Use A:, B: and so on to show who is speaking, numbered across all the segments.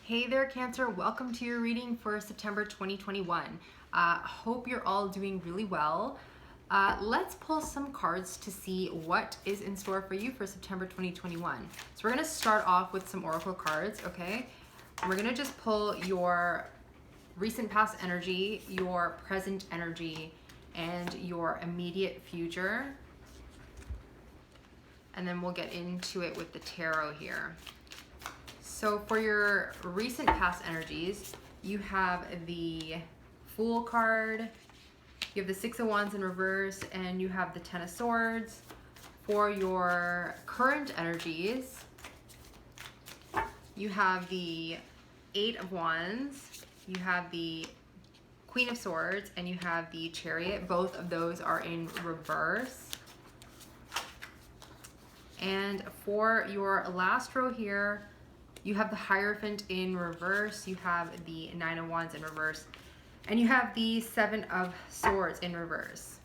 A: Hey there, Cancer. Welcome to your reading for September 2021. Hope you're all doing really well. Let's pull some cards to see what is in store for you for September 2021. So we're going to start off with some oracle cards, okay? We're going to just pull your recent past energy, your present energy, and your immediate future. And then we'll get into it with the tarot here. So for your recent past energies, you have the Fool card, you have the Six of Wands in reverse, and you have the Ten of Swords. For your current energies, you have the Eight of Wands, you have the Queen of Swords, and you have the Chariot. Both of those are in reverse. And for your last row here, you have the Hierophant in reverse, you have the Nine of Wands in reverse, and you have the Seven of Swords in reverse.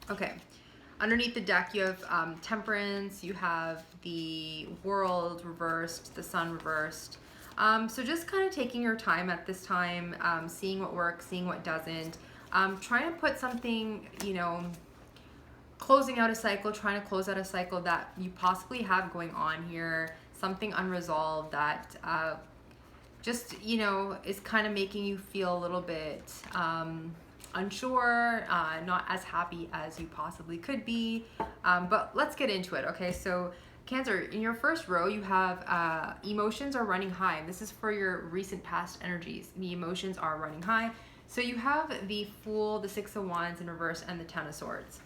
A: Okay, underneath the deck you have Temperance, you have the World reversed, the Sun reversed. So just kind of taking your time at this time, seeing what works, seeing what doesn't, trying to put something, closing out a cycle, trying to close out a cycle that you possibly have going on here, something unresolved that just, is kind of making you feel a little bit unsure, not as happy as you possibly could be. But let's get into it, okay? So Cancer, in your first row, you have emotions are running high. This is for your recent past energies. The emotions are running high. So you have the Fool, the Six of Wands in reverse, and the Ten of Swords.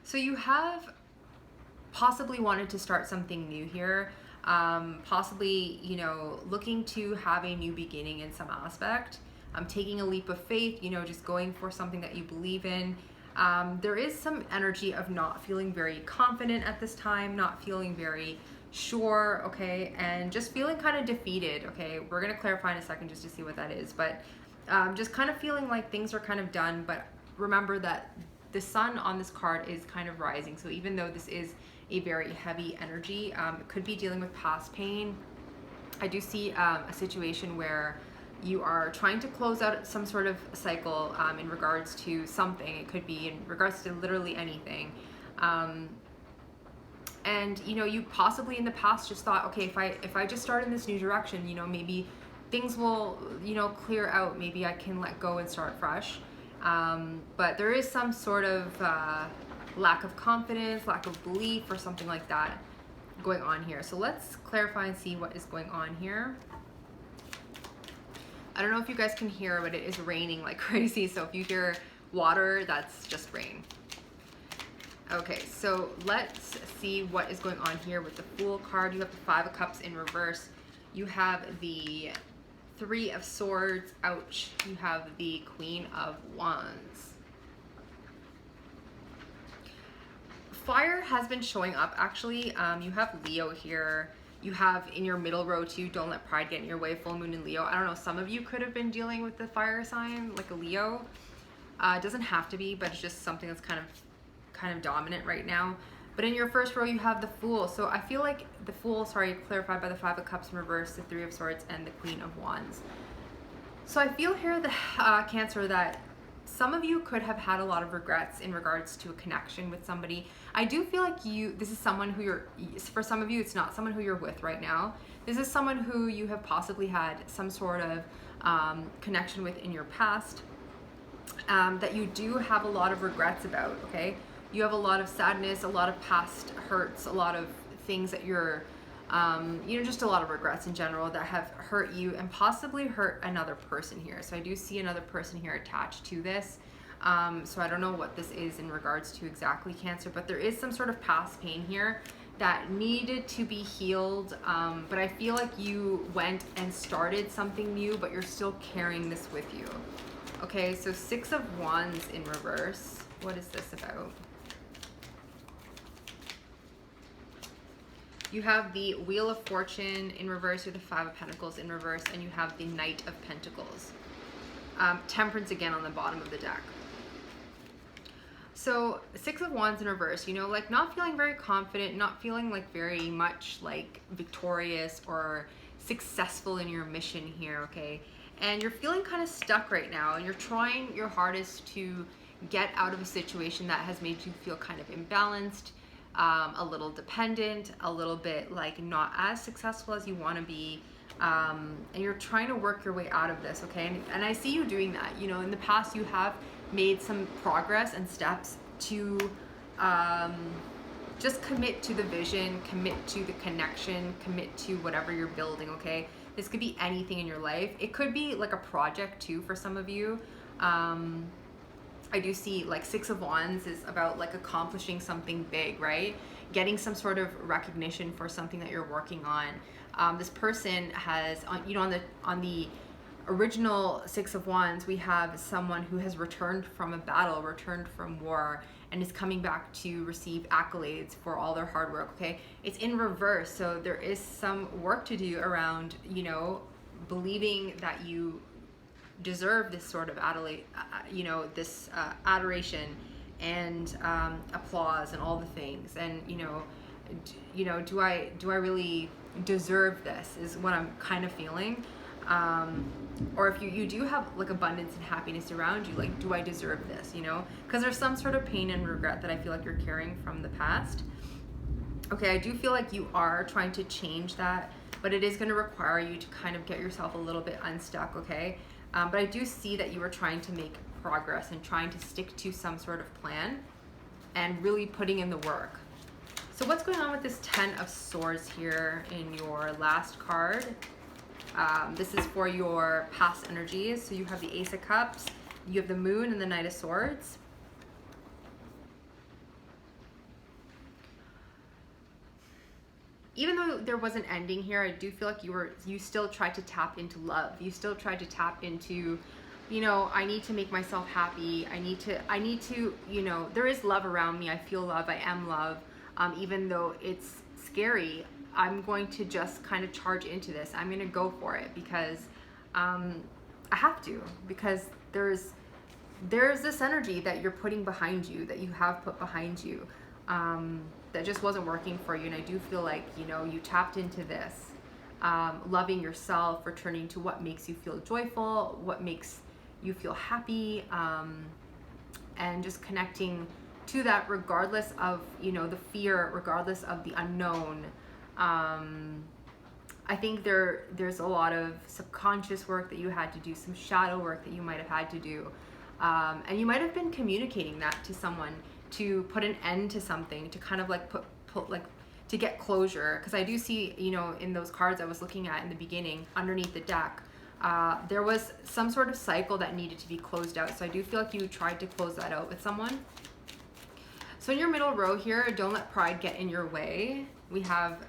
A: So you have possibly wanted to start something new here, possibly, looking to have a new beginning in some aspect, taking a leap of faith, just going for something that you believe in. There is some energy of not feeling very confident at this time, not feeling very sure, okay, and just feeling kind of defeated, okay? We're going to clarify in a second just to see what that is, but just kind of feeling like things are kind of done, but remember that the Sun on this card is kind of rising, so even though this is a very heavy energy, it could be dealing with past pain. I do see a situation where you are trying to close out some sort of cycle in regards to something. It could be in regards to literally anything. And you possibly in the past just thought, okay, if I just start in this new direction, maybe things will clear out, maybe I can let go and start fresh. But there is some sort of lack of confidence, lack of belief, or something like that going on here. So let's clarify and see what is going on here. I don't know if you guys can hear, but it is raining like crazy. So if you hear water, that's just rain. Okay, so let's see what is going on here with the Fool card. You have the Five of Cups in reverse. You have the Three of Swords, ouch. You have the Queen of Wands. Fire has been showing up, actually. You have Leo here. You have in your middle row too, don't let pride get in your way, full moon in Leo. I don't know, some of you could have been dealing with the fire sign, like a Leo. It doesn't have to be, but it's just something that's kind of dominant right now. But in your first row, you have the Fool. So I feel like the Fool, clarified by the Five of Cups in reverse, the Three of Swords, and the Queen of Wands. So I feel here, the Cancer, that some of you could have had a lot of regrets in regards to a connection with somebody. I do feel like this is someone who for some of you, it's not someone who you're with right now. This is someone who you have possibly had some sort of connection with in your past, that you do have a lot of regrets about, okay? You have a lot of sadness, a lot of past hurts, a lot of things that you're, just a lot of regrets in general that have hurt you and possibly hurt another person here. So I do see another person here attached to this. So I don't know what this is in regards to exactly, Cancer, but there is some sort of past pain here that needed to be healed. But I feel like you went and started something new, but you're still carrying this with you. Okay, so Six of Wands in reverse. What is this about? You have the Wheel of Fortune in reverse, or the Five of Pentacles in reverse, and you have the Knight of Pentacles. Temperance again on the bottom of the deck. So Six of Wands in reverse, you know, like not feeling very confident, not feeling like very much like victorious or successful in your mission here, okay? And you're feeling kind of stuck right now, and you're trying your hardest to get out of a situation that has made you feel kind of imbalanced, a little dependent, a little bit like not as successful as you want to be. And you're trying to work your way out of this, okay? And I see you doing that. You know, in the past you have made some progress and steps to just commit to the vision, commit to the connection, commit to whatever you're building, okay? This could be anything in your life. It could be like a project too for some of you. I do see like Six of Wands is about like accomplishing something big, right? Getting some sort of recognition for something that you're working on. This person has, you know, on the original Six of Wands, we have someone who has returned from a battle, returned from war, and is coming back to receive accolades for all their hard work, okay? It's in reverse, so there is some work to do around, you know, believing that you deserve this sort of you know, this adoration and applause and all the things. And you know, do I really deserve this? Is what I'm kind of feeling. Or if you do have like abundance and happiness around you, like, do I deserve this? You know, because there's some sort of pain and regret that I feel like you're carrying from the past. Okay, I do feel like you are trying to change that, but it is going to require you to kind of get yourself a little bit unstuck, okay? But I do see that you are trying to make progress and trying to stick to some sort of plan and really putting in the work. So what's going on with this Ten of Swords here in your last card? This is for your past energies. So you have the Ace of Cups, you have the Moon and the Knight of Swords. Even though there was an ending here, I do feel like you still tried to tap into love. You still tried to tap into, you know, I need to make myself happy. I need to, you know, there is love around me. I feel love. I am love. Even though it's scary, I'm going to just kind of charge into this. I'm going to go for it because I have to, because there's this energy that you're putting behind you, that you have put behind you, that just wasn't working for you. And I do feel like, you know, you tapped into this, loving yourself, returning to what makes you feel joyful, what makes you feel happy, and just connecting to that regardless of, you know, the fear, regardless of the unknown. I think there's a lot of subconscious work that you had to do, some shadow work that you might have had to do, and you might have been communicating that to someone to put an end to something, to kind of like put like to get closure. Because I do see, you know, in those cards I was looking at in the beginning underneath the deck, there was some sort of cycle that needed to be closed out. So I do feel like you tried to close that out with someone. So in your middle row here, don't let pride get in your way. We have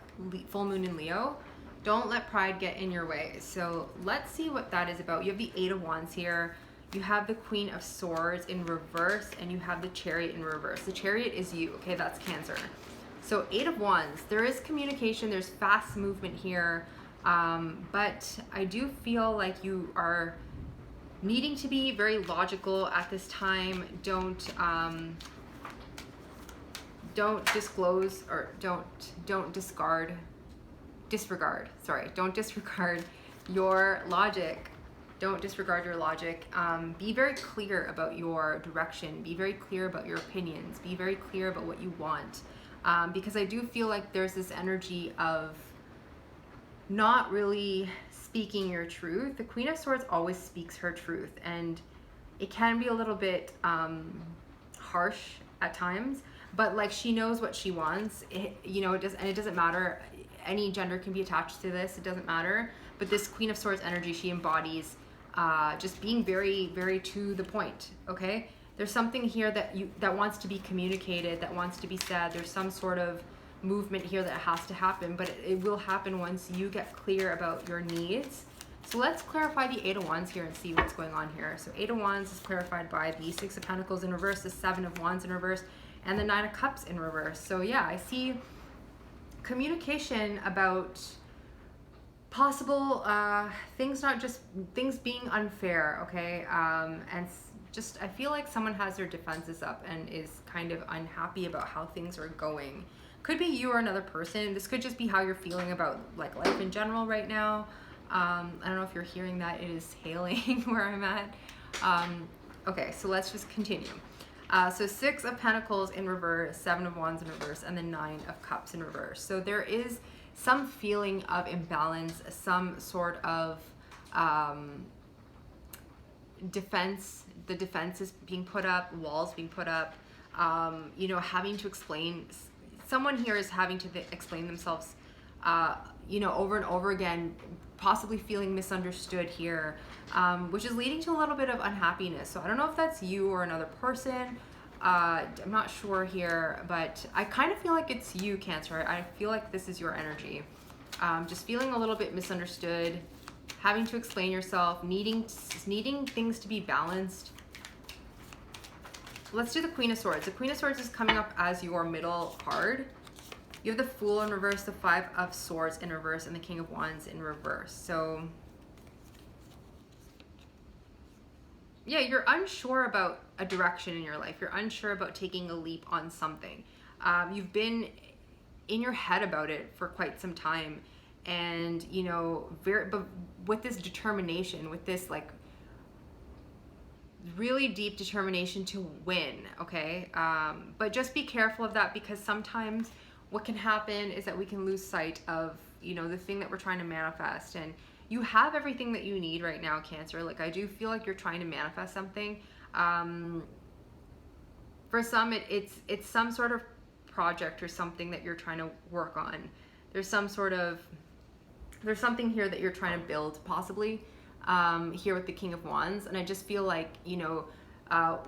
A: full moon in Leo. Don't let pride get in your way. So let's see what that is about. You have the Eight of Wands here. You have the Queen of Swords in reverse, and you have the Chariot in reverse. The Chariot is you, okay? That's Cancer. So Eight of Wands, there is communication, there's fast movement here, but I do feel like you are needing to be very logical at this time. Don't disclose, or don't disregard your logic. Don't disregard your logic. Be very clear about your direction. Be very clear about your opinions. Be very clear about what you want. Because I do feel like there's this energy of not really speaking your truth. The Queen of Swords always speaks her truth, and it can be a little bit harsh at times, but like, she knows what she wants. You know, it doesn't matter. Any gender can be attached to this. It doesn't matter. But this Queen of Swords energy, she embodies just being very, very to the point. Okay, there's something here that wants to be communicated, that wants to be said. There's some sort of movement here that has to happen, but it will happen once you get clear about your needs. So let's clarify the Eight of Wands here and see what's going on here. So Eight of Wands is clarified by the Six of Pentacles in reverse, the Seven of Wands in reverse, and the Nine of Cups in reverse. So yeah, I see communication about possible things, not just things being unfair, okay? And just, I feel like someone has their defenses up and is kind of unhappy about how things are going. Could be you or another person. This could just be how you're feeling about like life in general right now. I don't know if you're hearing that. It is hailing where I'm at. Okay, so let's just continue. So 6 of Pentacles in reverse, 7 of Wands in reverse, and the 9 of Cups in reverse. So there is some feeling of imbalance, some sort of defense. The defense is being put up, walls being put up, you know, having to explain. Someone here is having to explain themselves, you know, over and over again, possibly feeling misunderstood here, which is leading to a little bit of unhappiness. So I don't know if that's you or another person. I'm not sure here, but I kind of feel like it's you, Cancer. I feel like this is your energy. Just feeling a little bit misunderstood, having to explain yourself, needing things to be balanced. Let's do the Queen of Swords. The Queen of Swords is coming up as your middle card. You have the Fool in reverse, the 5 of Swords in reverse, and the King of Wands in reverse. So yeah, you're unsure about a direction in your life. You're unsure about taking a leap on something. You've been in your head about it for quite some time, and you know, but with this determination, with this like really deep determination to win, okay? But just be careful of that, because sometimes what can happen is that we can lose sight of, you know, the thing that we're trying to manifest. And you have everything that you need right now, Cancer. Like, I do feel like you're trying to manifest something. For some, it's some sort of project or something that you're trying to work on. There's something here that you're trying to build, possibly, here with the King of Wands. And I just feel like, you know,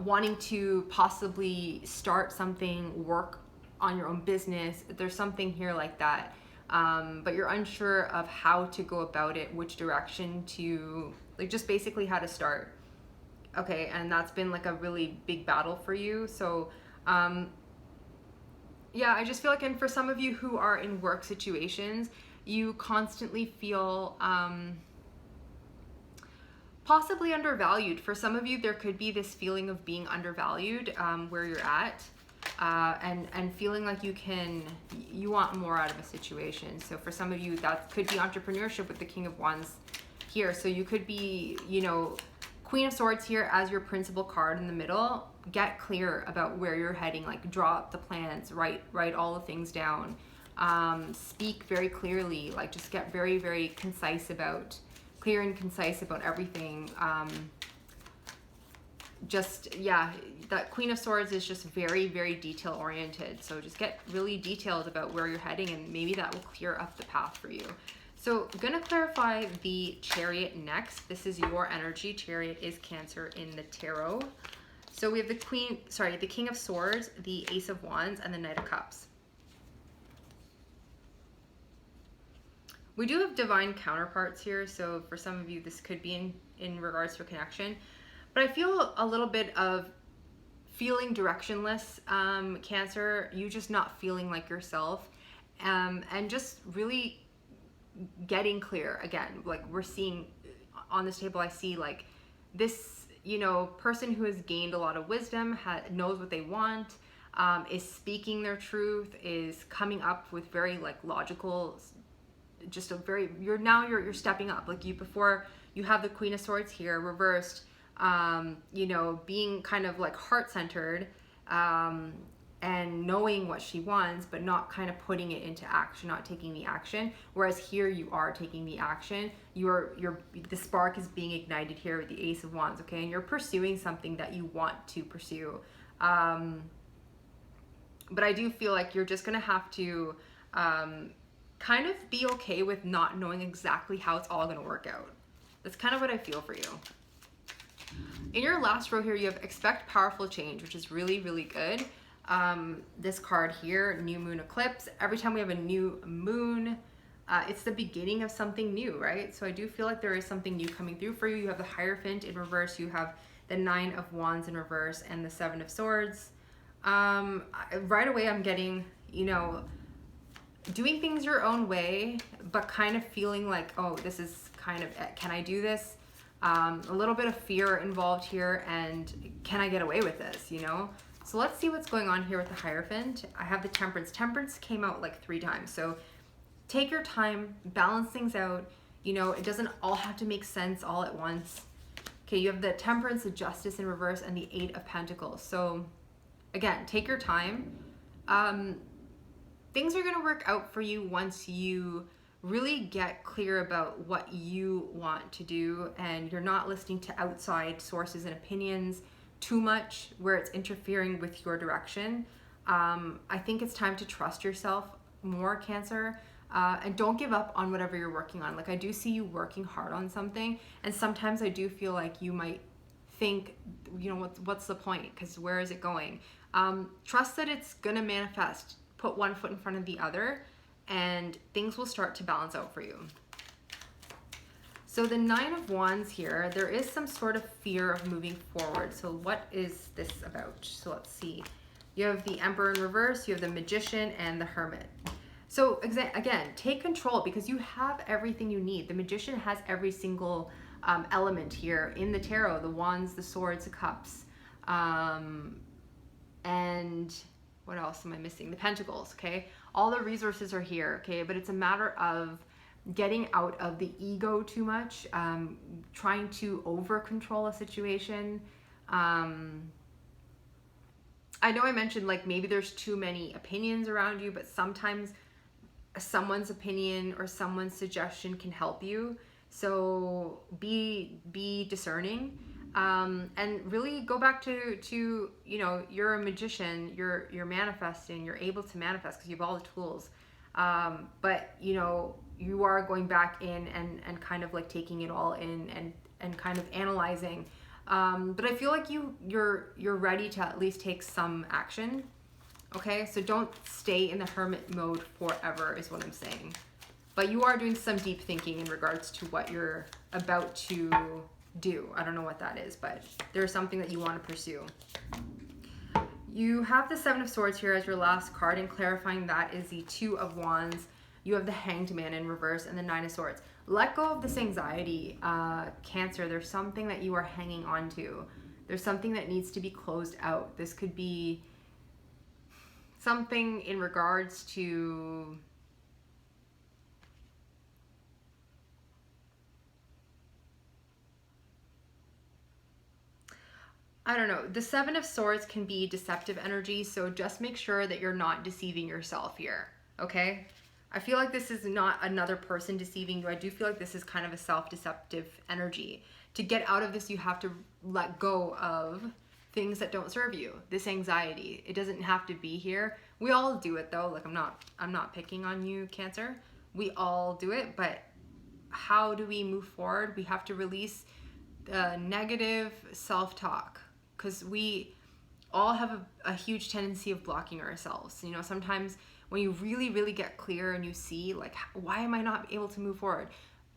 A: wanting to possibly start something, work on your own business. There's something here like that. But you're unsure of how to go about it, which direction to, like, just basically how to start. Okay, and that's been like a really big battle for you. So, yeah, I just feel like, and for some of you who are in work situations, you constantly feel possibly undervalued. For some of you, there could be this feeling of being undervalued where you're at. And feeling like you want more out of a situation. So for some of you, that could be entrepreneurship with the King of Wands here. So you could be, you know, Queen of Swords here as your principal card in the middle. Get clear about where you're heading, like draw up the plans, write all the things down, speak very clearly, like just get very, very clear and concise about everything. Yeah, that Queen of Swords is just very, very detail oriented. So just get really detailed about where you're heading, and maybe that will clear up the path for you. So I'm gonna clarify the Chariot next. This is your energy. Chariot is Cancer in the tarot. So we have the King of Swords, the Ace of Wands, and the Knight of Cups. We do have divine counterparts here. So for some of you, this could be in regards to a connection. But I feel a little bit of feeling directionless, Cancer. You just not feeling like yourself, and just really getting clear again. Like, we're seeing on this table, I see like this, you know, person who has gained a lot of wisdom, knows what they want, is speaking their truth, is coming up with very like logical, just a very, you're stepping up. Like, before you have the Queen of Swords here reversed, you know, being kind of like heart-centered, and knowing what she wants, but not kind of putting it into action, not taking the action. Whereas here you are taking the action. The spark is being ignited here with the Ace of Wands, okay? And you're pursuing something that you want to pursue. But I do feel like you're just gonna have to kind of be okay with not knowing exactly how it's all gonna work out. That's kind of what I feel for you. In your last row here, you have expect powerful change, which is really, really good. This card here, new moon eclipse. Every time we have a new moon, it's the beginning of something new, right? So I do feel like there is something new coming through for you. You have the Hierophant in reverse. You have the 9 of Wands in reverse and the 7 of Swords. Right away, I'm getting, you know, doing things your own way, but kind of feeling like, oh, this is kind of, can I do this? A little bit of fear involved here, and can I get away with this, you know? So let's see what's going on here with the Hierophant. I have the Temperance. Temperance came out like 3 times. So take your time, balance things out. You know, it doesn't all have to make sense all at once. Okay, you have the Temperance, the Justice in reverse, and the 8 of Pentacles. So again, take your time. Things are gonna work out for you once you really get clear about what you want to do, and you're not listening to outside sources and opinions too much where it's interfering with your direction. I think it's time to trust yourself more, Cancer, and don't give up on whatever you're working on. Like, I do see you working hard on something, and sometimes I do feel like you might think, you know, what's the point, because where is it going? Trust that it's gonna manifest. Put one foot in front of the other, and things will start to balance out for you. So the 9 of Wands here, there is some sort of fear of moving forward. So what is this about? So let's see. You have the Emperor in reverse, you have the Magician, and the Hermit. So again, take control, because you have everything you need. The Magician has every single element here in the tarot: the Wands, the Swords, the Cups, and what else am I missing? The Pentacles, okay? All the resources are here, okay? But it's a matter of getting out of the ego too much, trying to over control a situation. I know I mentioned like maybe there's too many opinions around you, but sometimes someone's opinion or someone's suggestion can help you. So be discerning. And really go back to, you know, you're a magician, you're manifesting, you're able to manifest because you have all the tools. But, you know, you are going back in and kind of like taking it all in and kind of analyzing. But I feel like you're ready to at least take some action. Okay, so don't stay in the hermit mode forever is what I'm saying. But you are doing some deep thinking in regards to what you're about to do. I don't know what that is, but there's something that you want to pursue. You have the 7 of Swords here as your last card, and clarifying that is the 2 of Wands. You have the Hanged Man in reverse and the 9 of Swords. Let go of this anxiety, Cancer. There's something that you are hanging on to. There's something that needs to be closed out. This could be something in regards to I don't know. The 7 of Swords can be deceptive energy, so just make sure that you're not deceiving yourself here, okay? I feel like this is not another person deceiving you. I do feel like this is kind of a self-deceptive energy. To get out of this, you have to let go of things that don't serve you. This anxiety, it doesn't have to be here. We all do it though. Like, I'm not picking on you, Cancer. We all do it, but how do we move forward? We have to release negative self-talk, because we all have a huge tendency of blocking ourselves. You know, sometimes when you really get clear and you see like, why am I not able to move forward?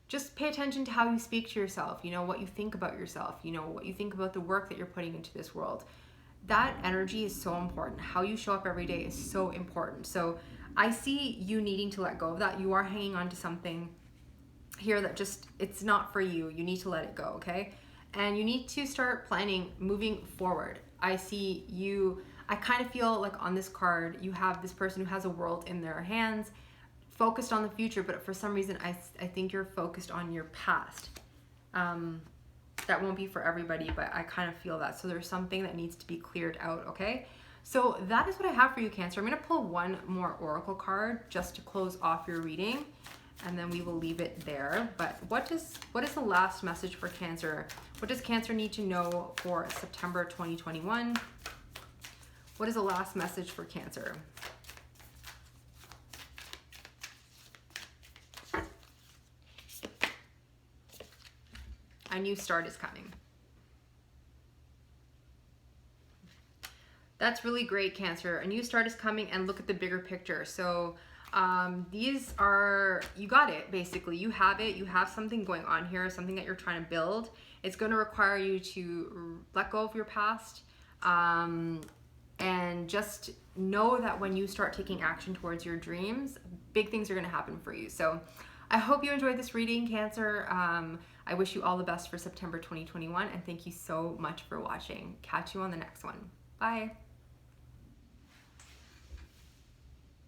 A: Just pay attention to how you speak to yourself, you know, what you think about yourself, you know, what you think about the work that you're putting into this world. That energy is so important. How you show up every day is so important. So I see you needing to let go of that. You are hanging on to something here that just, it's not for you. You need to let it go, okay? And you need to start planning moving forward. I see you, I kind of feel like on this card, you have this person who has a world in their hands, focused on the future, but for some reason, I think you're focused on your past. That won't be for everybody, but I kind of feel that. So there's something that needs to be cleared out, okay? So that is what I have for you, Cancer. I'm gonna pull one more Oracle card just to close off your reading, and then we will leave it there. But what is the last message for Cancer? What does Cancer need to know for September 2021? What is the last message for Cancer? A new start is coming. That's really great, Cancer. A new start is coming, and look at the bigger picture. So these are, you got it, basically. You have it. You have something going on here, something that you're trying to build. It's going to require you to let go of your past. And just know that when you start taking action towards your dreams, big things are going to happen for you. So I hope you enjoyed this reading, Cancer. I wish you all the best for September 2021, and thank you so much for watching. Catch you on the next one. Bye.